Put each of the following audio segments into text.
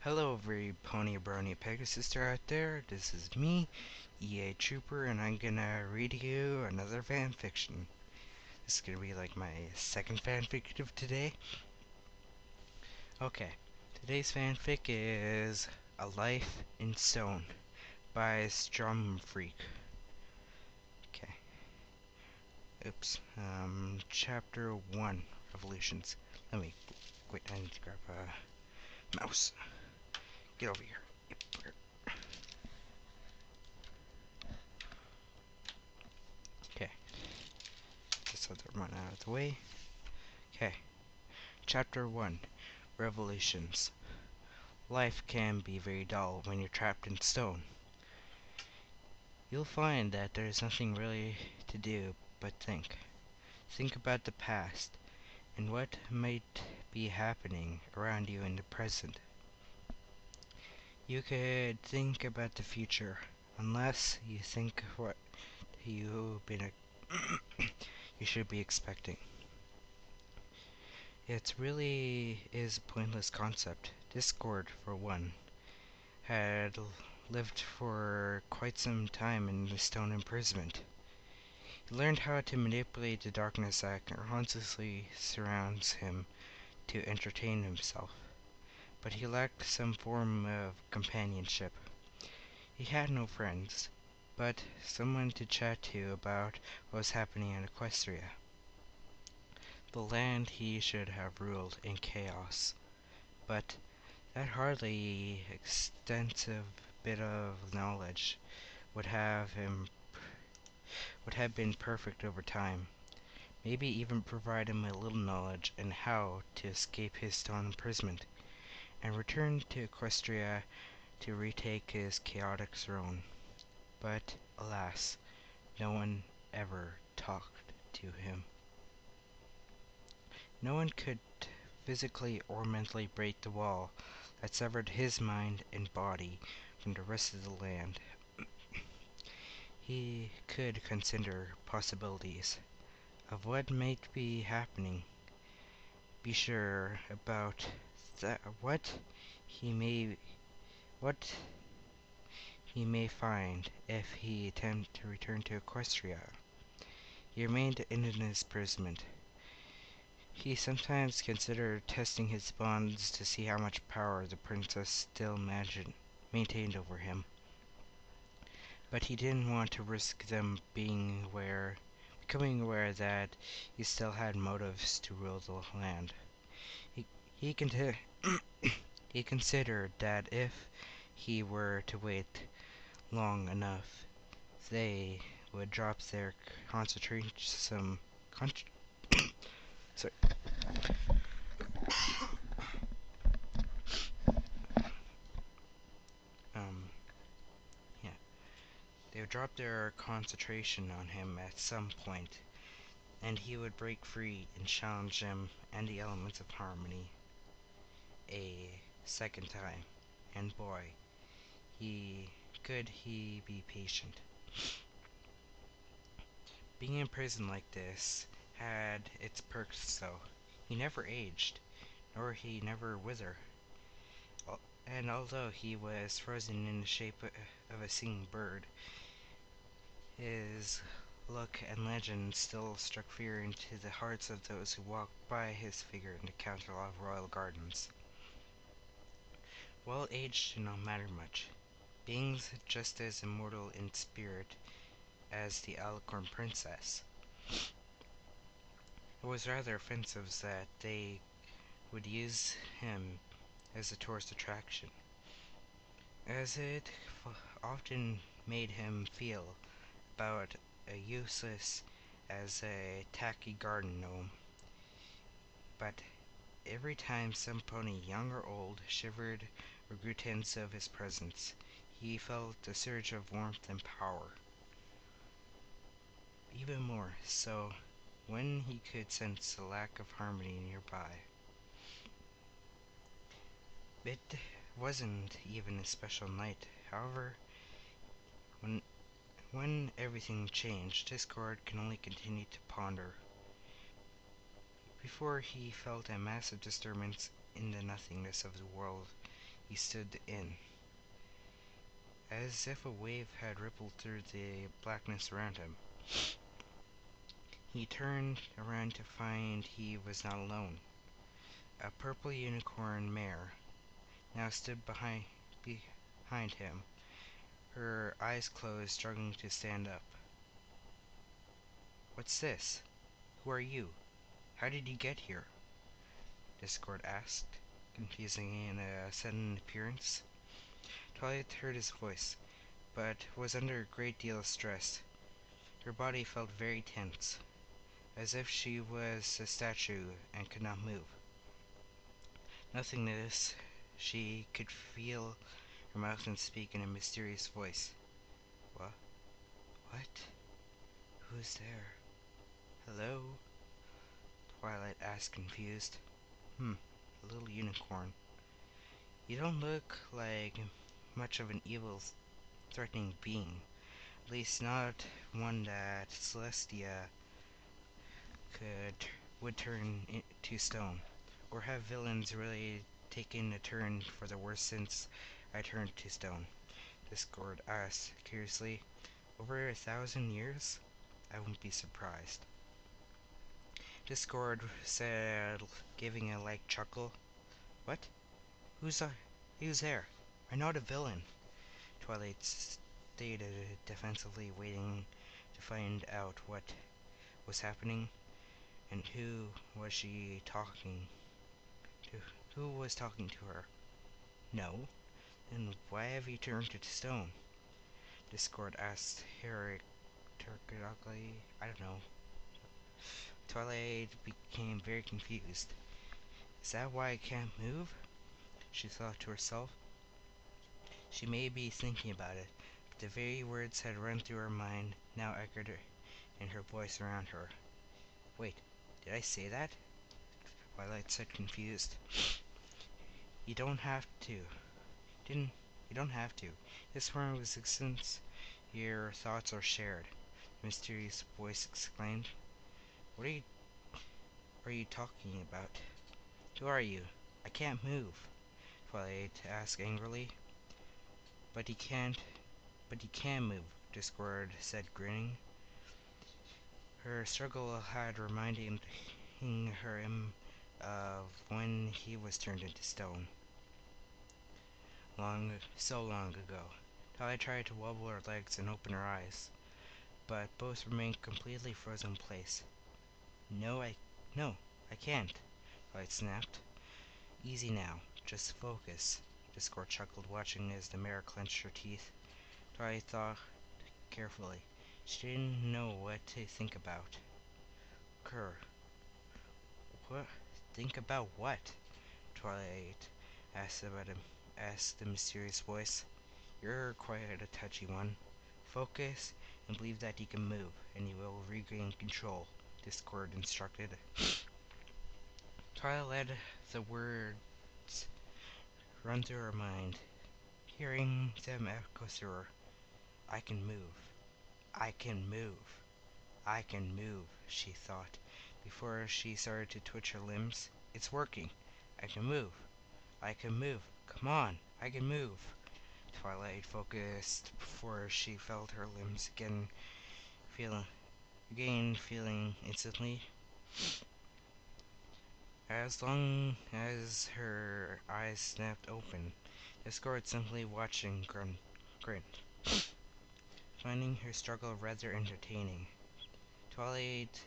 Hello, every pony brony Pegasus out there. This is me, EAtrooper, and I'm gonna read you another fanfiction. This is gonna be like my second fanfic of today. Okay, today's fanfic is A Life in Stone by Strum Freak. Okay. Oops. Chapter 1 Revolutions. Wait, I need to grab a mouse. Get over here. Okay. Just let that run out of the way. Okay. Chapter 1 Revelations. Life can be very dull when you're trapped in stone. You'll find that there's nothing really to do but think. Think about the past and what might be happening around you in the present. You could think about the future unless you think what you've been you should be expecting. It really is a pointless concept. Discord, for one, had lived for quite some time in the stone imprisonment. He learned how to manipulate the darkness that constantly surrounds him to entertain himself, but he lacked some form of companionship. He had no friends, but someone to chat to about what was happening in Equestria, the land he should have ruled in chaos. But that hardly extensive bit of knowledge would have been perfect over time. Maybe even provide him a little knowledge in how to escape his stone imprisonment and return to Equestria to retake his chaotic throne. But alas, no one ever talked to him. No one could physically or mentally break the wall that severed his mind and body from the rest of the land. He could consider possibilities of what might be happening, be sure about what he may find if he attempt to return to Equestria. He remained in his imprisonment. He sometimes considered testing his bonds to see how much power the princess still maintained over him. But he didn't want to risk them becoming aware that he still had motives to rule the land. He considered that if he were to wait long enough, they would drop their concentration. Sorry. Yeah. They would drop their concentration on him at some point, and he would break free and challenge them and the elements of harmony a second time. And boy, could he be patient. Being in prison like this had its perks though. He never aged, nor he never withered. And although he was frozen in the shape of a singing bird, his look and legend still struck fear into the hearts of those who walked by his figure in the Council of Royal Gardens. Well aged did not matter much. Beings just as immortal in spirit as the Alicorn Princess. It was rather offensive that they would use him as a tourist attraction, as it often made him feel about as useless as a tacky garden gnome. But every time some pony, young or old, shivered or grew tense of his presence, he felt a surge of warmth and power. Even more so when he could sense the lack of harmony nearby. It wasn't even a special night, however. When everything changed, Discord can only continue to ponder. Before he felt a massive disturbance in the nothingness of the world, he stood in. As if a wave had rippled through the blackness around him. He turned around to find he was not alone. A purple unicorn mare now stood behind him, her eyes closed, struggling to stand up. "What's this? Who are you? How did you get here?" Discord asked, confusing in a sudden appearance. Twilight heard his voice, but was under a great deal of stress. Her body felt very tense, as if she was a statue and could not move. Nothingness, she could feel her mouth and speak in a mysterious voice. What? What? Who's there? Hello? Twilight asked, confused. A little unicorn. You don't look like much of an evil, threatening being. At least not one that Celestia would turn into stone. Or have villains really taken a turn for the worse since I turned to stone? Discord asked, curiously. Over 1,000 years? I wouldn't be surprised. Discord said, giving a light chuckle. What? Who's there? I'm not a villain. Twilight stated defensively, waiting to find out what was happening and who was she talking to. Who was talking to her? No. Then why have you turned to stone? Discord asked hysterically. I don't know. Twilight became very confused. Is that why I can't move? She thought to herself. She may be thinking about it, but the very words had run through her mind now echoed in her voice around her. Wait, did I say that? Twilight said, confused. You don't have to. You don't have to. This form of existence, your thoughts are shared. The mysterious voice exclaimed. What are you talking about? Who are you? I can't move. Twilight asked angrily. But he can move, Discord said, grinning. Her struggle had reminding her of when he was turned into stone. So long ago. Twilight tried to wobble her legs and open her eyes, but both remained completely frozen in place. No, I can't, Twilight snapped. Easy now, just focus. Discord chuckled, watching as the mare clenched her teeth. Twilight thought carefully. She didn't know what to think about. Kerr. What? Think about what? Twilight asked the mysterious voice. You're quite a touchy one. Focus and believe that you can move, and you will regain control, Discord instructed. Twilight let the words run through her mind, hearing them echo through her. I can move. I can move. I can move, she thought, before she started to twitch her limbs. It's working. I can move. I can move. Come on, I can move. Twilight focused before she felt her limbs again feeling instantly. As long as her eyes snapped open, Discord simply watching grinned, finding her struggle rather entertaining. Twilight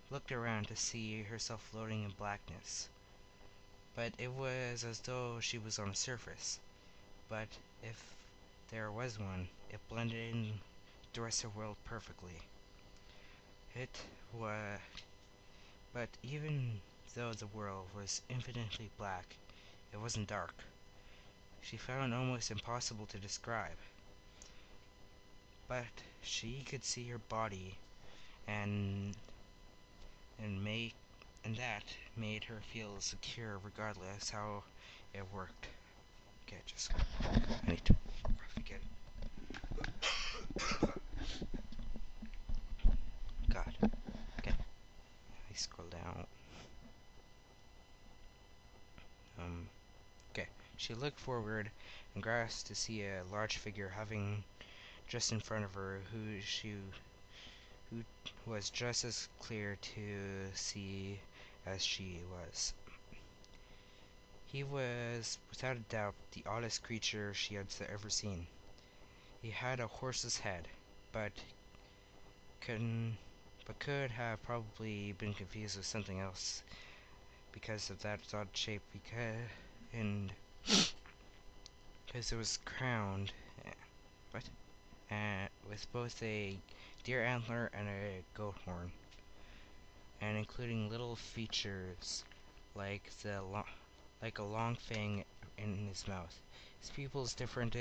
looked around to see herself floating in blackness, but it was as though she was on a surface. But if there was one, it blended in the rest of the world perfectly. But even though the world was infinitely black, it wasn't dark. She found it almost impossible to describe. But she could see her body, and that made her feel secure regardless how it worked. Okay, I need to forget. God. Okay. I scroll down. Okay. She looked forward and grasped to see a large figure hovering just in front of her, who was just as clear to see as she was. He was, without a doubt, the oddest creature she had ever seen. He had a horse's head, but could have probably been confused with something else because of that odd shape, and because it was crowned what? With both a deer antler and a goat horn, and including little features like like a long fang in his mouth. His pupils differed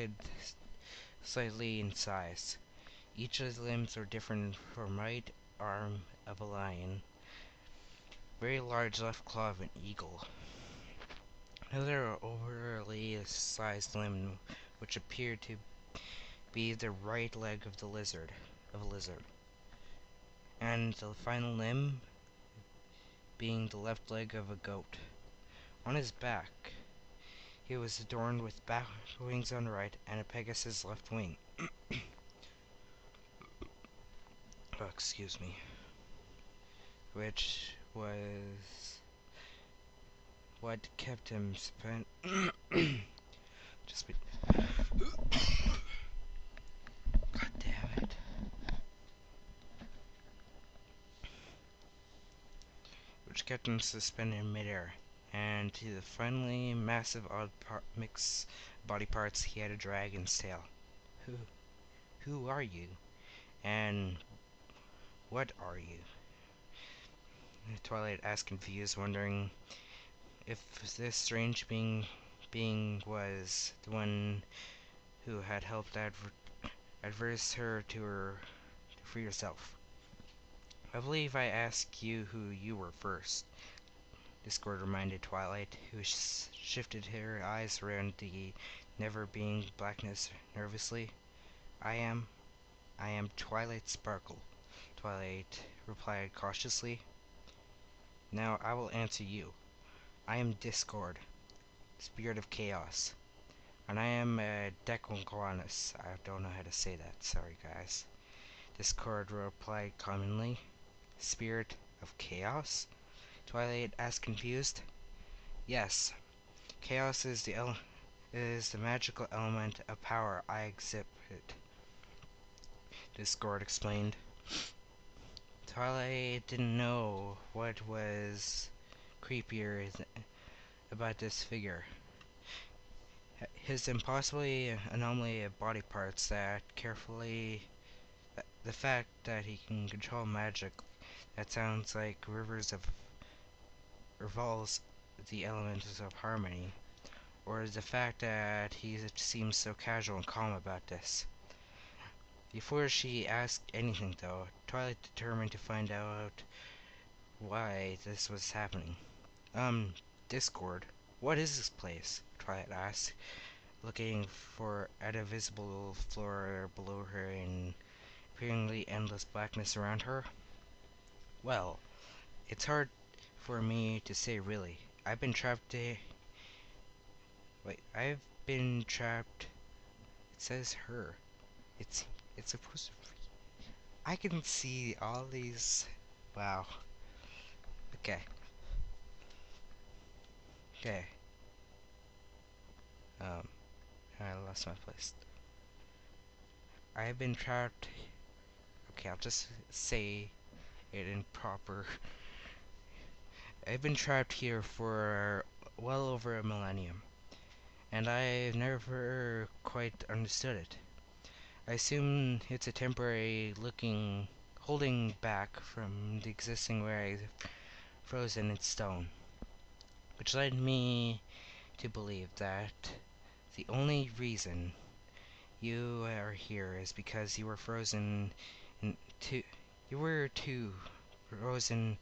slightly in size. Each of the limbs were different from right arm of a lion, very large left claw of an eagle, another overly sized limb which appeared to be the right leg of a lizard, and the final limb being the left leg of a goat. On his back, he was adorned with bat wings on the right and a Pegasus left wing. Oh, excuse me. Which was what kept him just be God damn it. Which kept him suspended in midair. And to the finally massive odd mix body parts, he had a dragon's tail. Who are you? And what are you? Twilight asked, confused, wondering if this strange being was the one who had helped adverse her to free herself. I believe I asked you who you were first, Discord reminded Twilight, who shifted her eyes around the never-being blackness nervously. I am Twilight Sparkle, Twilight replied cautiously. Now I will answer you. I am Discord, Spirit of Chaos, and I am a Dequanquanus. I don't know how to say that, sorry guys. Discord replied commonly. Spirit of Chaos? Twilight asked, confused. Yes, chaos is the magical element of power I exhibit, Discord explained. Twilight didn't know what was creepier about this figure. His impossibly anomaly of body parts the fact that he can control magic that sounds like revolves the elements of harmony, or the fact that he seems so casual and calm about this. Before she asked anything, though, Twilight determined to find out why this was happening. Discord, what is this place? Twilight asked, looking at a visible floor below her and appearingly endless blackness around her. Well, it's hard for me to say, really. I've been trapped. I've been trapped. It says her. It's supposed to be. I can see all these. Wow. Okay. Okay. I lost my place. I've been trapped. Okay, I'll just say it in proper. I've been trapped here for well over a millennium, and I've never quite understood it. I assume it's a temporary holding back from the existing where I frozen in stone, which led me to believe that the only reason you are here is because you were frozen frozen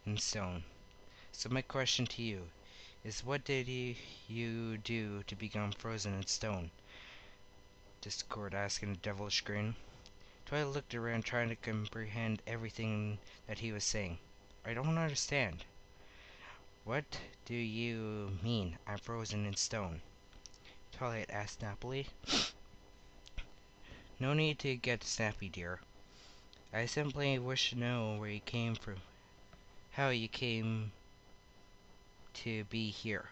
in stone. So my question to you is, what did you do to become frozen in stone? Discord asked in a devilish grin. Twilight looked around, trying to comprehend everything that he was saying. I don't understand. What do you mean, I'm frozen in stone? Twilight asked snappily. No need to get snappy, dear. I simply wish to know where you came from, how you came to be here.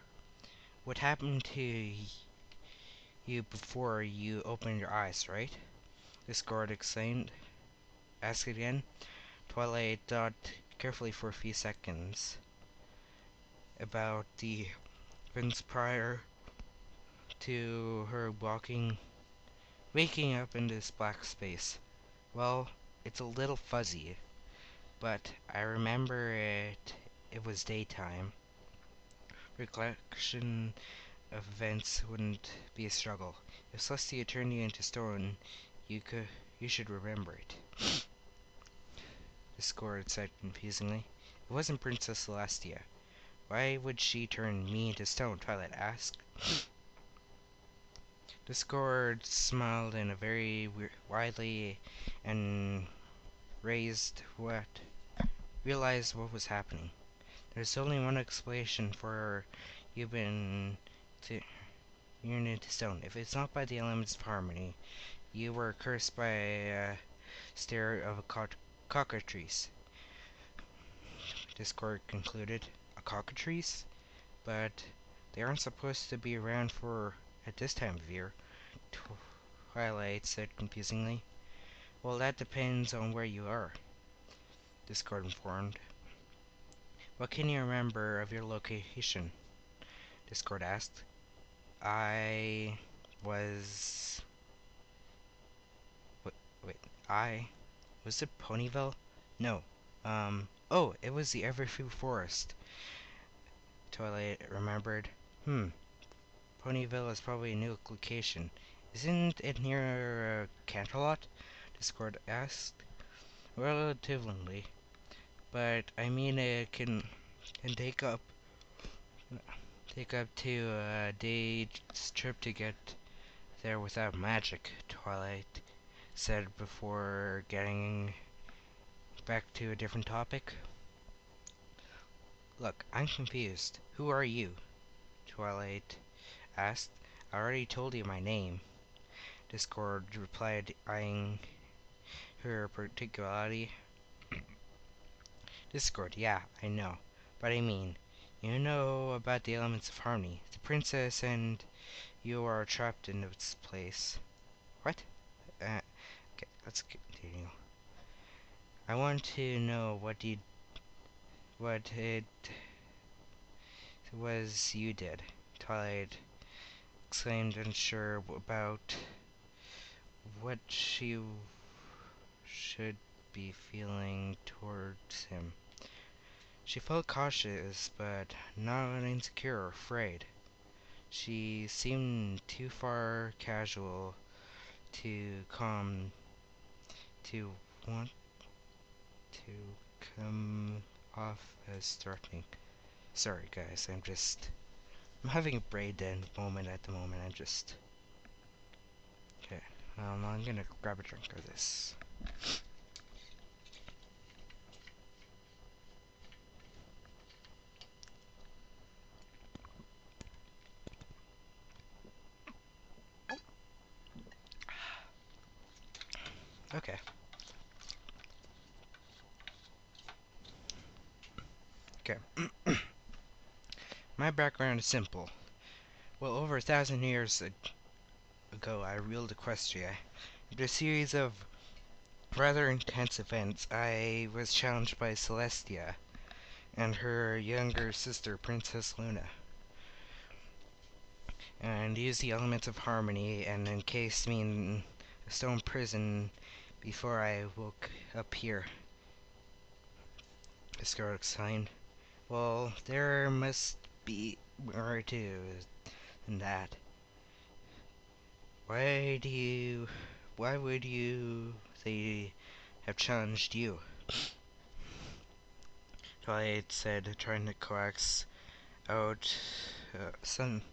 What happened to you before you opened your eyes, right? The guard exclaimed. Ask again. Twilight thought carefully for a few seconds about the events prior to her waking up in this black space. Well, it's a little fuzzy, but I remember it was daytime. Recollection of events wouldn't be a struggle. If Celestia turned you into stone, you should remember it. Discord said confusingly. It wasn't Princess Celestia. Why would she turn me into stone? Twilight asked. Discord smiled in a very widely and realized what was happening. There's only one explanation for you being turned into stone. If it's not by the elements of harmony, you were cursed by a stare of a cockatrice. Discord concluded. A cockatrice? But they aren't supposed to be around at this time of year, Twilight said confusingly. Well, that depends on where you are, Discord informed. What can you remember of your location? Discord asked. I was... Was it Ponyville? No. Oh, it was the Everfree Forest. Twilight remembered. Ponyville is probably a new location. Isn't it near Canterlot? Discord asked. Relatively. But I mean it can take up to a day's trip to get there without magic, Twilight said before getting back to a different topic. Look, I'm confused. Who are you? Twilight asked. I already told you my name, Discord replied, eyeing her particularly. Discord, yeah, I know. But I mean, you know about the elements of harmony. The princess and you are trapped in this place. What? Okay, let's continue. I want to know what it was you did. Twilight exclaimed, unsure about what she should be feeling towards him. She felt cautious, but not insecure or afraid. She seemed too far casual to want to come off as threatening. Sorry guys, I'm having a brain dead moment at the moment. Okay, I'm gonna grab a drink of this. Okay. Okay. My background is simple. Well, over 1,000 years ago, I ruled Equestria. After a series of rather intense events, I was challenged by Celestia and her younger sister, Princess Luna, and used the elements of harmony and encased me in a stone prison before I woke up here. Discord signed. Well, there must be more to than that. Why would they have challenged you? Twilight said, trying to coax out some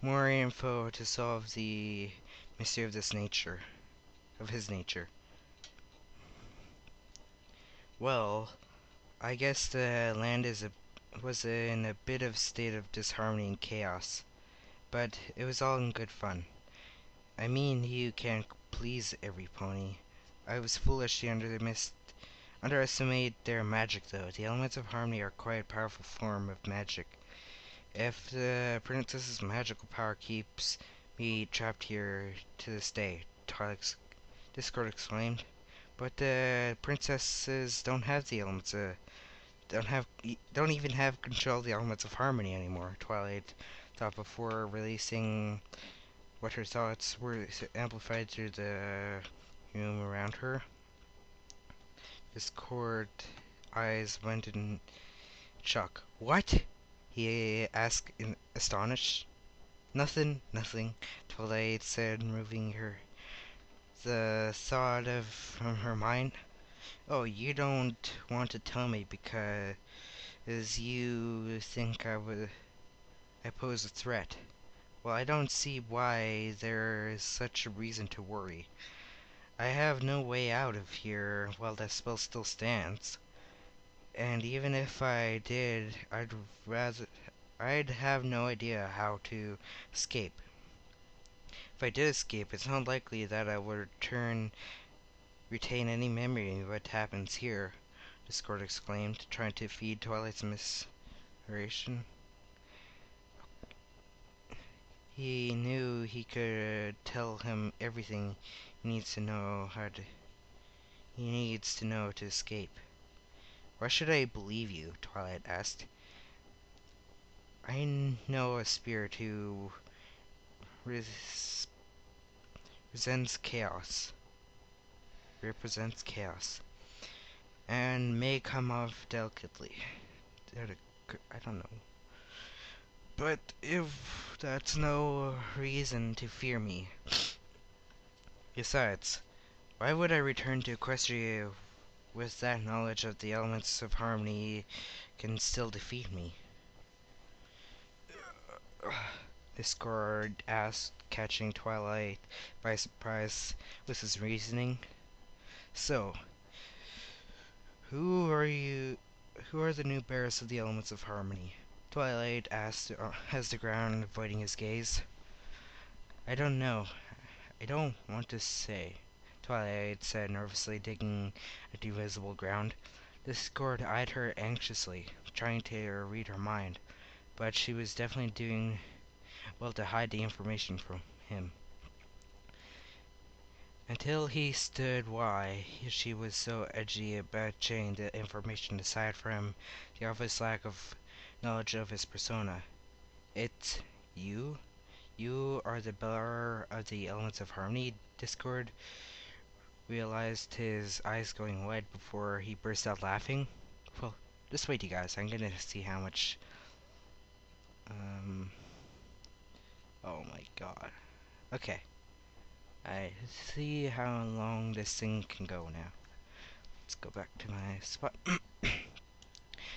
more info to solve the mystery of his nature. Well, I guess the land was in a bit of state of disharmony and chaos, but it was all in good fun. I mean, you can't please every pony. I was foolish to underestimate their magic, though. The elements of harmony are quite a powerful form of magic. If the princess's magical power keeps me trapped here to this day, Discord exclaimed. But the princesses don't have the elements. Don't even have control of the elements of harmony anymore. Twilight thought before releasing what her thoughts were amplified through the room around her. Discord eyes went in shock. What? He asked, astonished. Nothing, Twilight said, removing the thought from her mind. Oh, you don't want to tell me because you think I pose a threat. Well, I don't see why there is such a reason to worry. I have no way out of here while that spell still stands. And even if I did, I'd have no idea how to escape. If I did escape, it's not likely that I would retain any memory of what happens here, Discord exclaimed, trying to feed Twilight's misration. He knew he could tell him everything he needs to know to escape. Why should I believe you? Twilight asked. I know a spirit who represents chaos, and may come off delicately. I don't know. But if that's no reason to fear me. Besides, why would I return to Equestria with that knowledge of the elements of harmony can still defeat me? Discord asked, catching Twilight by surprise with his reasoning. So, who are the new bearers of the elements of harmony? Twilight asked as the ground avoiding his gaze. I don't know. I don't want to say, Twilight said, nervously digging at the invisible ground. Discord eyed her anxiously, trying to read her mind, but she was definitely doing well to hide the information from him. Until he stood why she was so edgy about sharing the information aside from the obvious lack of knowledge of his persona. It's you? You are the bearer of the elements of harmony? Discord realized, his eyes going wide before he burst out laughing. Well, just wait, you guys. I'm gonna see how much... Oh my god. Okay. I see how long this thing can go now. Let's go back to my spot.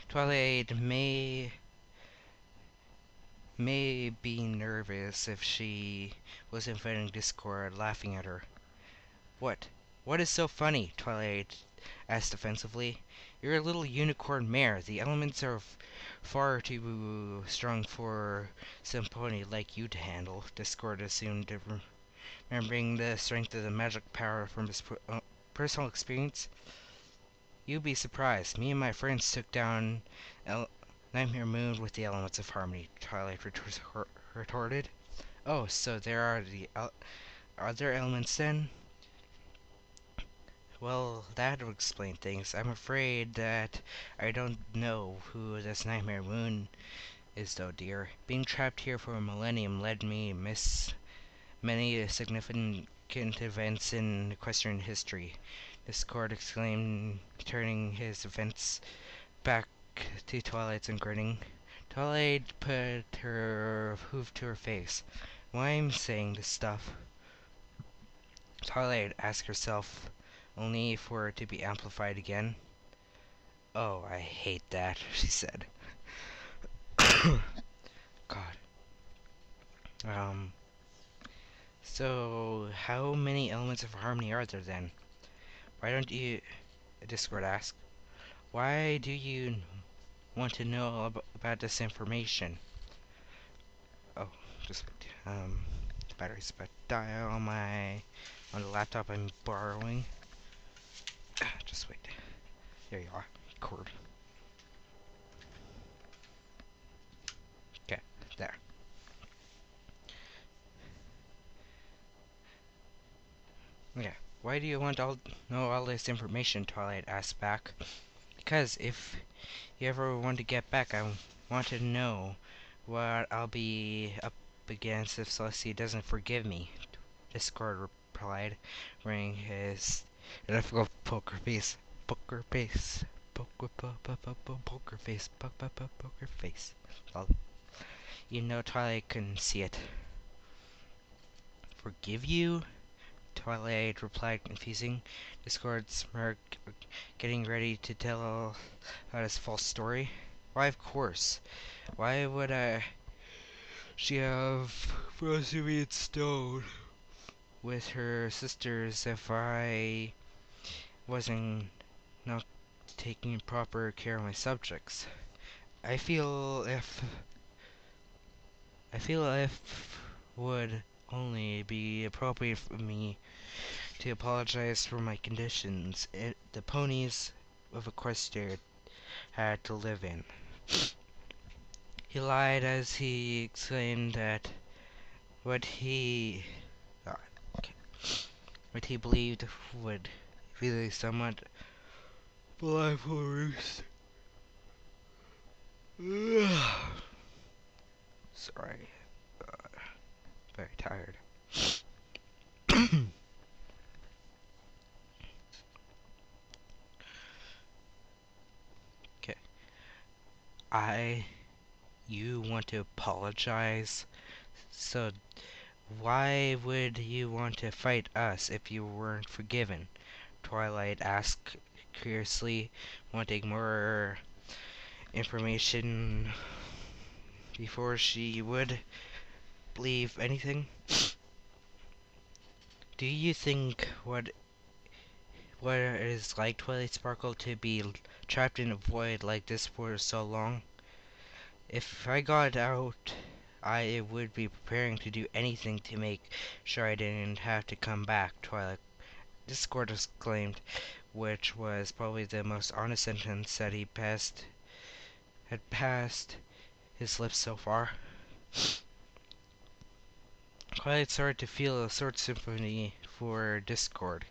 Twilight may be nervous if she was inviting Discord, laughing at her. What? What is so funny? Twilight asked defensively. You're a little unicorn mare. The elements are far too strong for some pony like you to handle, Discord assumed, remembering the strength of the magic power from his personal experience. You'd be surprised. Me and my friends took down Nightmare Moon with the elements of harmony, Twilight retorted. Oh, so there are the other elements then? Well, that would explain things. I'm afraid that I don't know who this Nightmare Moon is, though, dear. Being trapped here for a millennium led me miss many significant events in equestrian history, Discord exclaimed, turning his events back to Twilight's and grinning. Twilight put her hoof to her face. Why am I saying this stuff? Twilight asked herself, only for it to be amplified again. Oh, I hate that, she said. God. So, how many elements of harmony are there then? Why don't you... Discord asked. Why do you want to know about this information? Oh, just wait. Battery's about to die on the laptop I'm borrowing. Just wait. There you are. Cord. Okay, there. Okay. Why do you want know all this information? Twilight asked back. Because if you ever want to get back, I want to know what I'll be up against if Celestia doesn't forgive me. Discord replied, wearing his difficult poker face. Poker face. Poker face. Poker face. Well, you know Twilight couldn't see it. Forgive you? Twilight replied, confusing. Discord smirked, getting ready to tell about his false story. Why, of course. Why would she have frozen me in stone with her sisters if I wasn't not taking proper care of my subjects? I feel if would only be appropriate for me to apologize for my conditions the ponies of Equestria had to live in. He lied as he exclaimed that what he okay, what he believed would be somewhat delightful roost. Sorry, very tired. Okay. You want to apologize? So why would you want to fight us if you weren't forgiven? Twilight asked curiously, wanting more information before she would believe anything. Do you think what it is like, Twilight Sparkle, to be trapped in a void like this for so long? If I got out, I would be preparing to do anything to make sure I didn't have to come back, Twilight Discord exclaimed, which was probably the most honest sentence that had passed his lips so far. Twilight started to feel a sort of sympathy for Discord,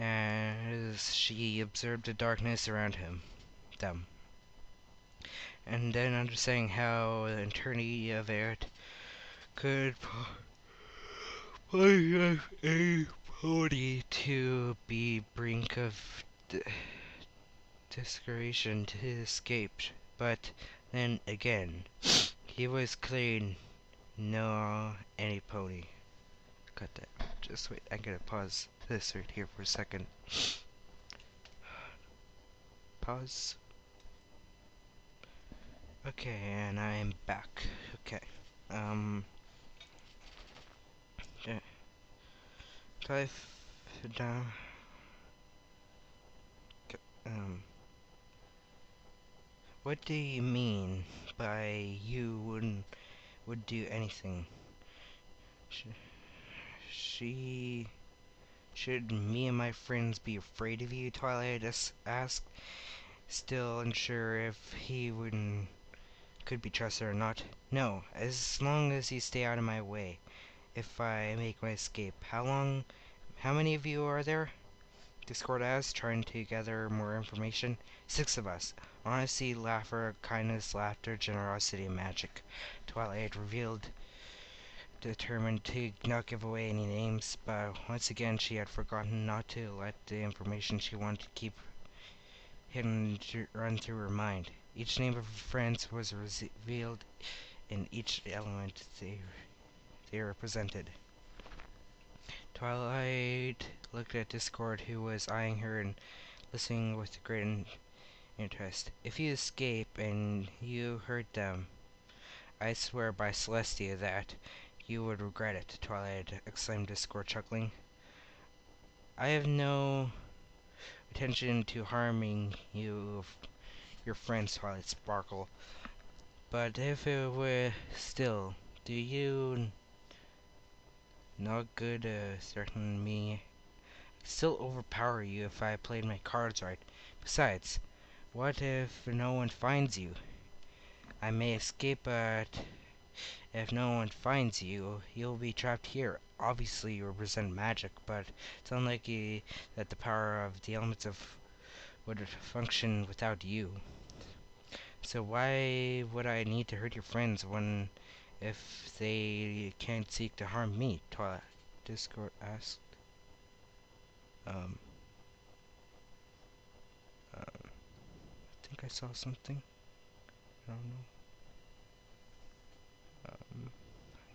as she observed the darkness around them. And then understanding how the eternity of it could push a pony to be brink of desperation to escape. But then again, he was clean. No, any pony. Cut that. Just wait. I'm gonna pause this right here for a second. Pause. Okay, and I'm back. Okay. Okay. Type down. What do you mean by you would do anything? Should me and my friends be afraid of you? Twilight asked, still unsure if he could be trusted or not. No, as long as you stay out of my way. If I make my escape. How many of you are there? Discord asked, trying to gather more information. 6 of us. Honesty, laughter, kindness, laughter, generosity, and magic. Twilight revealed, determined to not give away any names, but once again she had forgotten not to let the information she wanted to keep hidden run through her mind. Each name of her friends was revealed in each element they represented. Twilight looked at Discord, who was eyeing her and listening with great interest. If you escape and you hurt them, I swear by Celestia that you would regret it, Twilight exclaimed, Discord chuckling. I have no intention to harming your friends, Twilight Sparkle. But if it were still, Do you not good threaten me? Still overpower you if I played my cards right. Besides, what if no one finds you? I may escape, but if no one finds you, you'll be trapped here. Obviously, you represent magic, but it's unlikely that the power of the elements would function without you. So why would I need to hurt your friends when if they can't seek to harm me? Twilight Discord asked. Um, I think I saw something. I don't know. I'm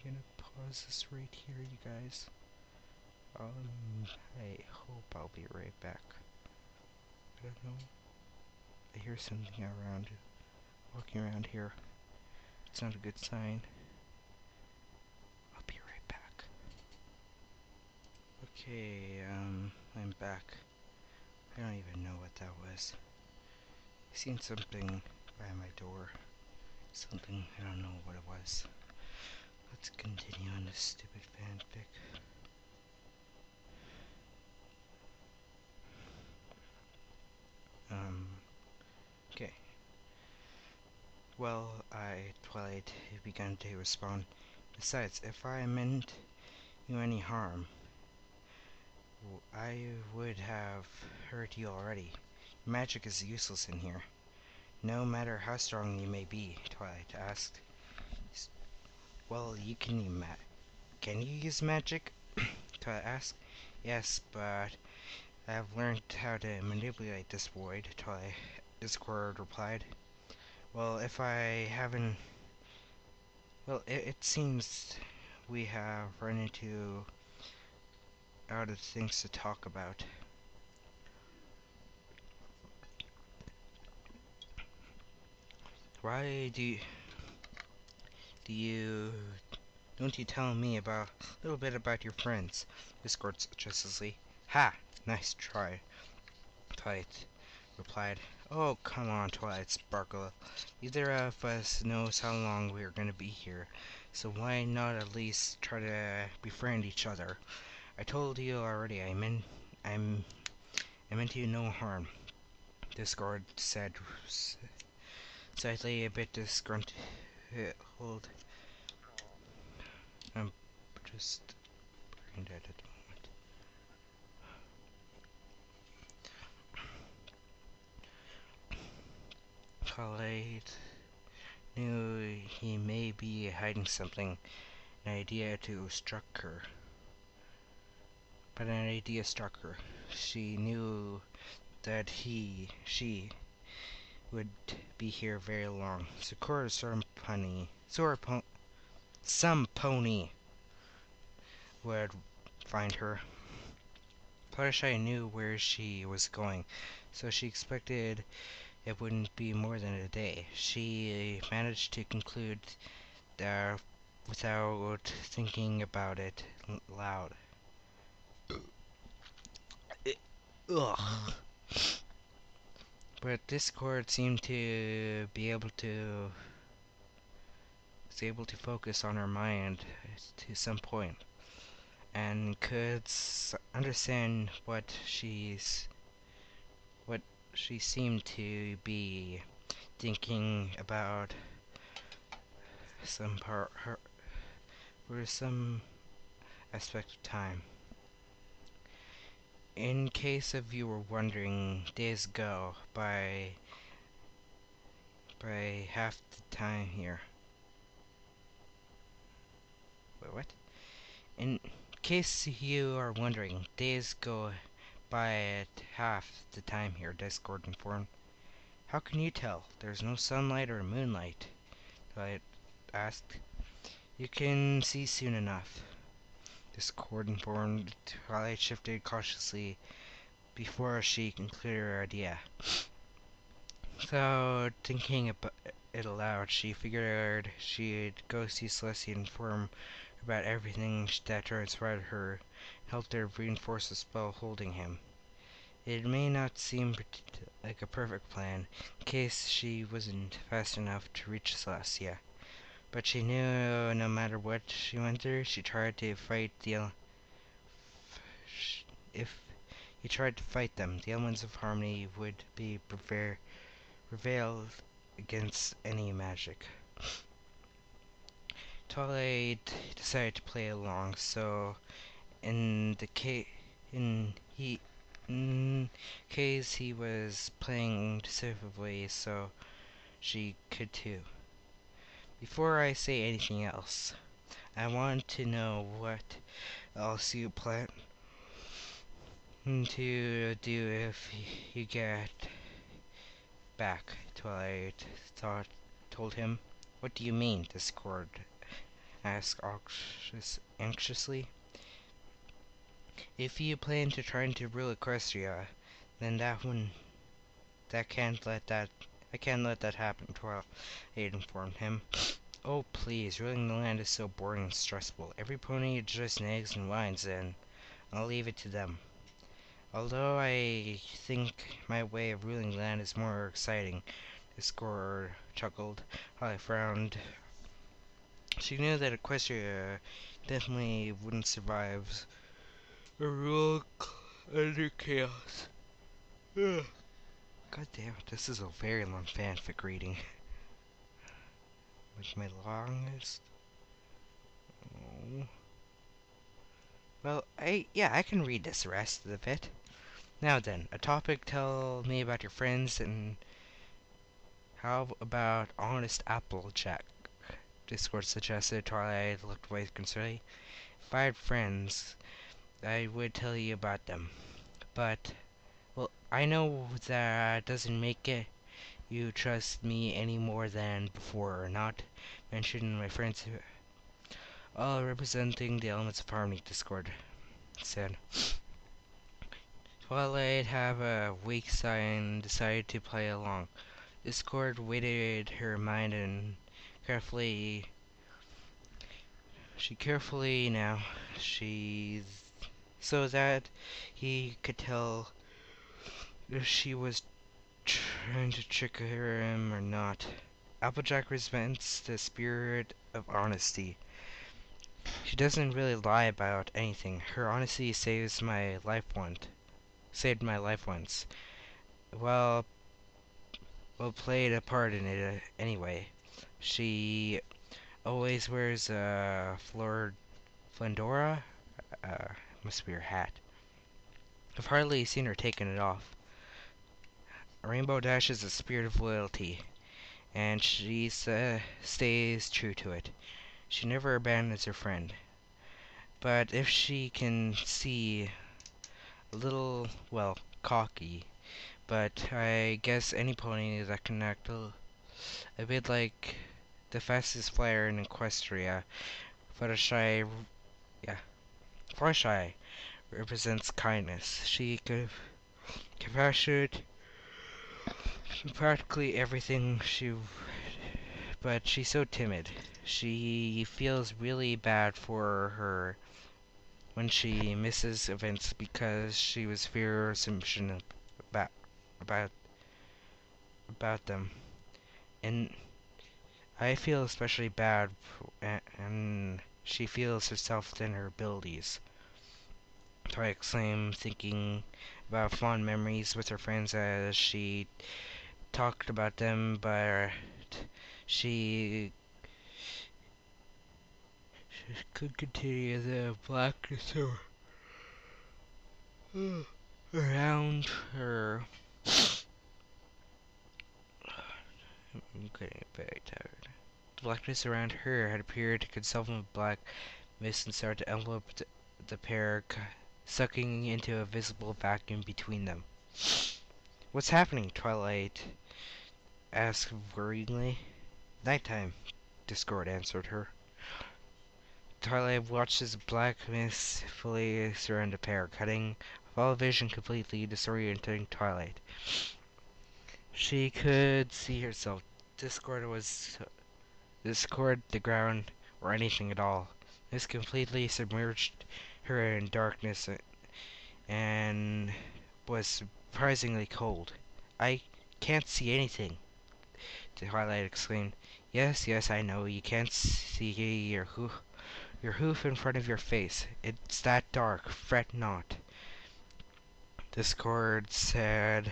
gonna pause this right here, you guys. I hope I'll be right back. I don't know. I hear something around, walking around here. It's not a good sign. I'll be right back. Okay, I'm back. I don't even know what that was. I seen something by my door. Something, I don't know what it was. Let's continue on this stupid fanfic. Okay. Well, Twilight, began to respond. Besides, if I meant you any harm, I would have hurt you already. Magic is useless in here. No matter how strong you may be, Twilight asked. Well, can you use magic? Twilight asked. Yes, but I have learned how to manipulate this void, Twilight Discord replied. Well, if I haven't... Well, it seems we have run into out of things to talk about. Why don't you tell me about a little bit about your friends? Discord suspiciously. Ha! Nice try, Twilight replied. Oh, come on, Twilight Sparkle. Neither of us knows how long we're gonna be here, so why not at least try to befriend each other? I told you already, I meant you no harm. Discord said, slightly a bit disgruntled. I'm just brain dead at the moment. Twilight knew he may be hiding something. An idea struck her. But an idea struck her. She knew that she would be here very long. Sakura's some pony would find her. Fluttershy knew where she was going, so she expected it wouldn't be more than a day. She managed to conclude that without thinking about it loud. Ugh. But Discord seemed to be able to focus on her mind to some point, and could understand what she seemed to be thinking about for some aspect of time. In case of you were wondering, days go by half the time here. Wait, what? In case you are wondering, days go by at half the time here, Discord informed. How can you tell? There's no sunlight or moonlight, I asked. You can see soon enough. Discord informed. Twilight shifted cautiously before she concluded her idea. So, thinking about it aloud, she figured she'd go see Celestia and inform her about everything that transpired her, and helped her reinforce the spell holding him. It may not seem like a perfect plan, in case she wasn't fast enough to reach Celestia, but she knew no matter what she went through, she tried to fight if he tried to fight them, the elements of harmony would be prevailed against any magic. Twilight decided to play along, so in the case he was playing decisively, so she could too. Before I say anything else, I want to know what else you plan to do if you get back, Twilight told him. What do you mean? Discord asked anxiously. If you plan to try to rule Equestria, then I can't let that happen, Twilight informed him. Oh please, ruling the land is so boring and stressful. Every pony just nags and whines, and I'll leave it to them. Although I think my way of ruling the land is more exciting, Discord chuckled. I frowned. She knew that Equestria definitely wouldn't survive a rule under chaos. Ugh. God damn it, this is a very long fanfic reading. Which my longest. Oh. Well, I can read this rest of it. Now then, a topic, tell me about your friends, and how about honest Applejack? Discord suggested. Twilight looked away concernedly. If I had friends, I would tell you about them. But, well, I know that doesn't make it you trust me any more than before, or not mentioning my friends who all representing the elements of harmony, Discord said. Twilight have a weak sigh and decided to play along. Discord weighted her mind and carefully now, so that he could tell if she was trying to trick him or not. Applejack resents the spirit of honesty. She doesn't really lie about anything. Her honesty saved my life once. Well, played a part in it anyway. She always wears a Flendora? Must be her hat. I've hardly seen her taking it off. Rainbow Dash is a spirit of loyalty, and she stays true to it. She never abandons her friend. But if she can see a little, well, cocky, but I guess any pony that can act a bit like the fastest flyer in Equestria, Fluttershy represents kindness. She could compassionate practically everything but she's so timid. She feels really bad for her when she misses events because she was fear assumption about them. And I feel especially bad, and she feels herself than her abilities. I exclaimed, thinking about fond memories with her friends as she talked about them, but she could continue the blackness around her. I'm getting very tired. The blackness around her had appeared to consult with black mist and started to envelop the pair, sucking into a visible vacuum between them. What's happening? Twilight asked worryingly. Nighttime, Discord answered her. Twilight watched as black mist fully surround the pair, cutting off all vision completely, disorienting Twilight. She could see herself. Discord, the ground, or anything at all. This completely submerged her in darkness and was surprisingly cold. I can't see anything, Twilight exclaimed. Yes, yes, I know. You can't see your hoof in front of your face. It's that dark. Fret not. Discord said,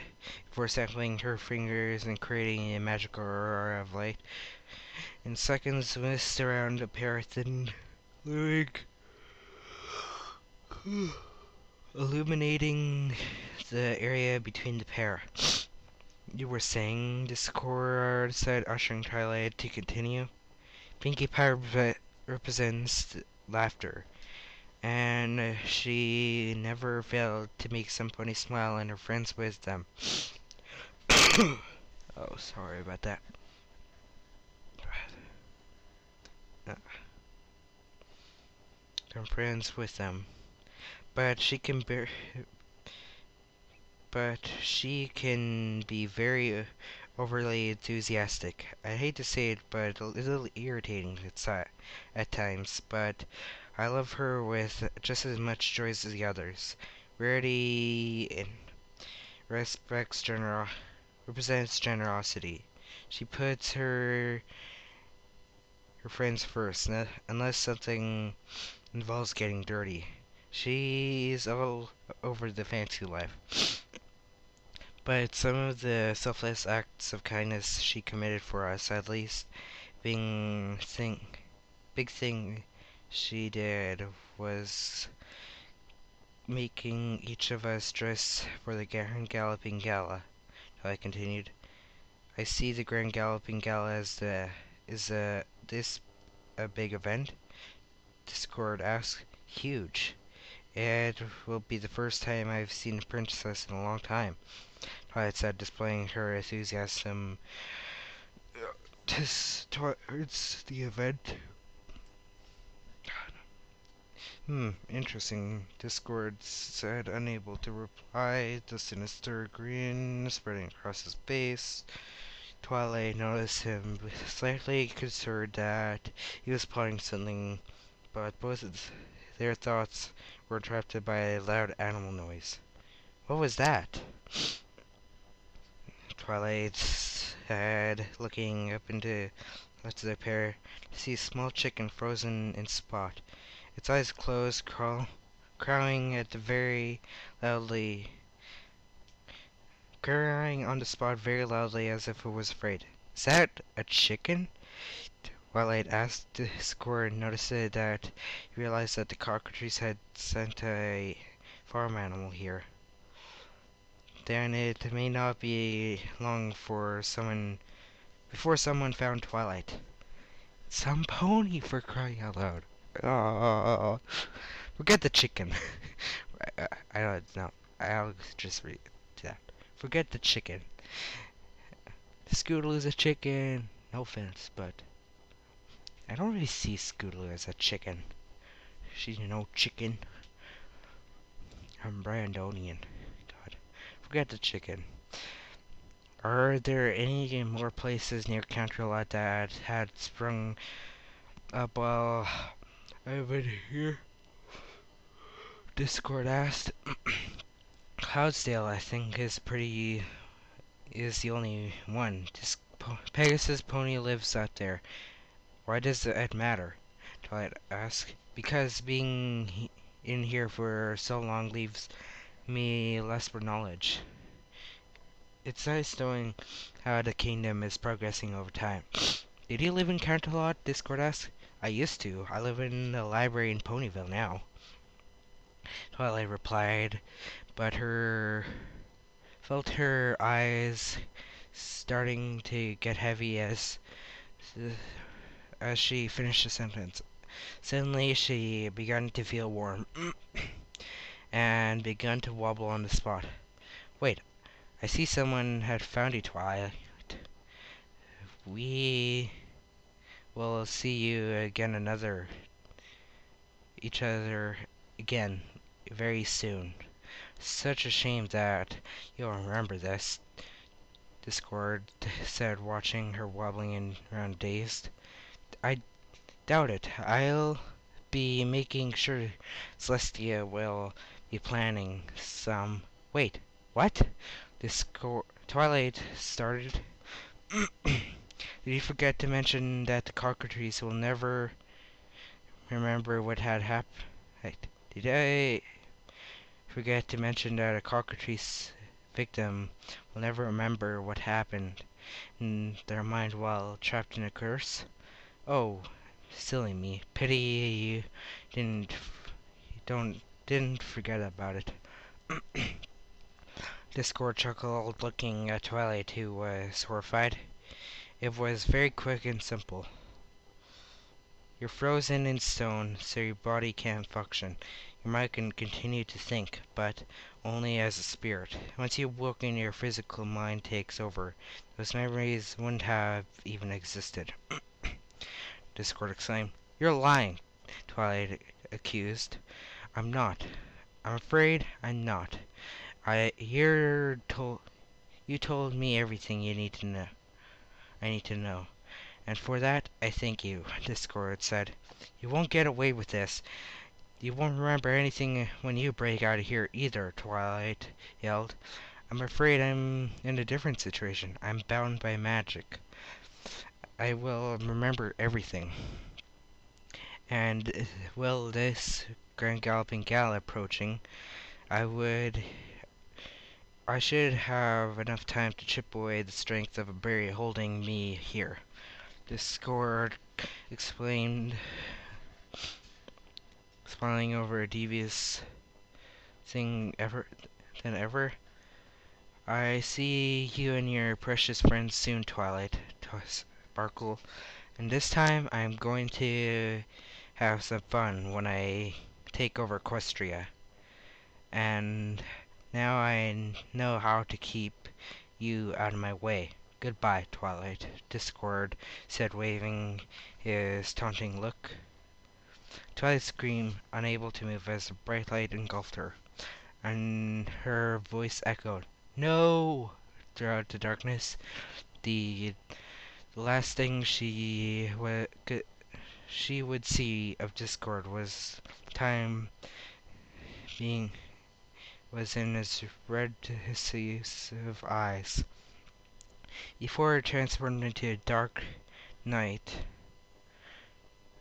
before sampling her fingers and creating a magical aurora of light. In seconds, mist around a pair thin, illuminating the area between the pair. You were saying, Discord said, ushering Twilight to continue. Pinkie Pie represents laughter, and she never failed to make somebody smile and her friends with them. Oh, sorry about that. Her friends with them, but she can be very overly enthusiastic. I hate to say it, but a little irritating at times, but I love her with just as much joy as the others. Rarity in represents generosity. She puts her friends first, unless something involves getting dirty. She's all over the fancy life. But some of the selfless acts of kindness she committed for us, at least, big thing she did was making each of us dress for the Grand Galloping Gala. I continued. I see the Grand Galloping Gala as this a big event? Discord asked. Huge. It will be the first time I've seen a princess in a long time, Twilight said, displaying her enthusiasm towards the event. Interesting, Discord said, unable to reply. The sinister grin spreading across his face. Twilight noticed him, slightly concerned that he was plotting something, but both of their thoughts were interrupted by a loud animal noise. What was that? Twilight said, looking up into the pair, to see a small chicken frozen in spot. Its eyes closed, crowing on the spot very loudly as if it was afraid. Is that a chicken? Twilight asked. Discord noticed that he realized that the cockatoos had sent a farm animal here. Then it may not be long before someone found Twilight. Some pony, for crying out loud. Oh, forget the chicken. I don't know. I'll just read that. Forget the chicken. Scootaloo's a chicken. No offense, but I don't really see Scootaloo as a chicken. She's no chicken. I'm Brandonian. God. Forget the chicken. Are there any more places near Countrylot that had sprung up while I've been here? Discord asked. Cloudsdale, I think, is the only one. Pegasus Pony lives out there. Why does it matter? Twilight asked. Because being in here for so long leaves me less for knowledge. It's nice knowing how the kingdom is progressing over time. Did you live in Countrylot? Discord asked. I used to. I live in the library in Ponyville now. Twilight replied, but felt her eyes starting to get heavy as she finished the sentence. Suddenly she began to feel warm and began to wobble on the spot. Wait, I see someone had found you, Twilight. We will see you each other again very soon. Such a shame that you'll remember this, Discord said, watching her wobbling around dazed. I doubt it. I'll be making sure Celestia will be planning some... Wait, what? Twilight started. Did you forget to mention that the cockatrice will never remember what had happened? Did I forget to mention that a cockatrice victim will never remember what happened in their mind while trapped in a curse? Oh, silly me. Pity you didn't didn't forget about it. Discord chuckled, looking at Twilight, who was horrified. It was very quick and simple. You're frozen in stone, so your body can't function. Your mind can continue to think, but only as a spirit. Once you awaken, your physical mind takes over. Those memories wouldn't have even existed. Discord exclaimed. You're lying, Twilight accused. I'm not. I'm afraid I'm not. You told me everything you need to know. I need to know. And for that, I thank you, Discord said. You won't get away with this. You won't remember anything when you break out of here either, Twilight yelled. I'm afraid I'm in a different situation. I'm bound by magic. I will remember everything. And, well, this Grand Galloping Gal approaching, I should have enough time to chip away the strength of a berry holding me here. Discord explained, smiling over a devious thing than ever. I see you and your precious friends soon, Twilight, Sparkle, and this time I'm going to have some fun when I take over Equestria. And now I know how to keep you out of my way. Goodbye, Twilight, Discord said, waving his taunting look. Twilight screamed, unable to move as the bright light engulfed her, and her voice echoed, No! Throughout the darkness. The last thing she would see of Discord was time being was in his red decisive eyes. Before it transformed into a dark night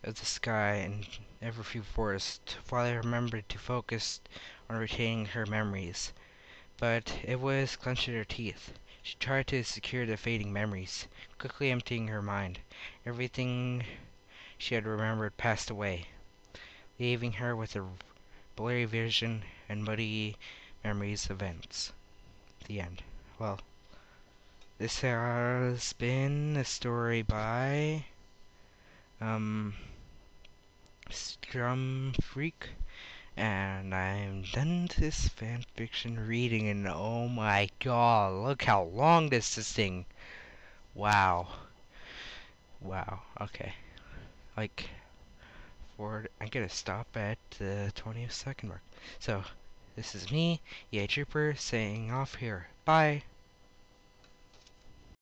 of the sky and Everfew Forest, Twilight remembered to focus on retaining her memories, but it was clenching her teeth. She tried to secure the fading memories, quickly emptying her mind. Everything she had remembered passed away, leaving her with a blurry vision and muddy memories of events. The end. Well, this has been a story by Strum Freak, and I'm done this fanfiction reading, and oh my god, look how long this thing. Wow. Okay. Like, I'm gonna stop at the 20th second mark. So, this is me, EAtrooper, saying off here. Bye!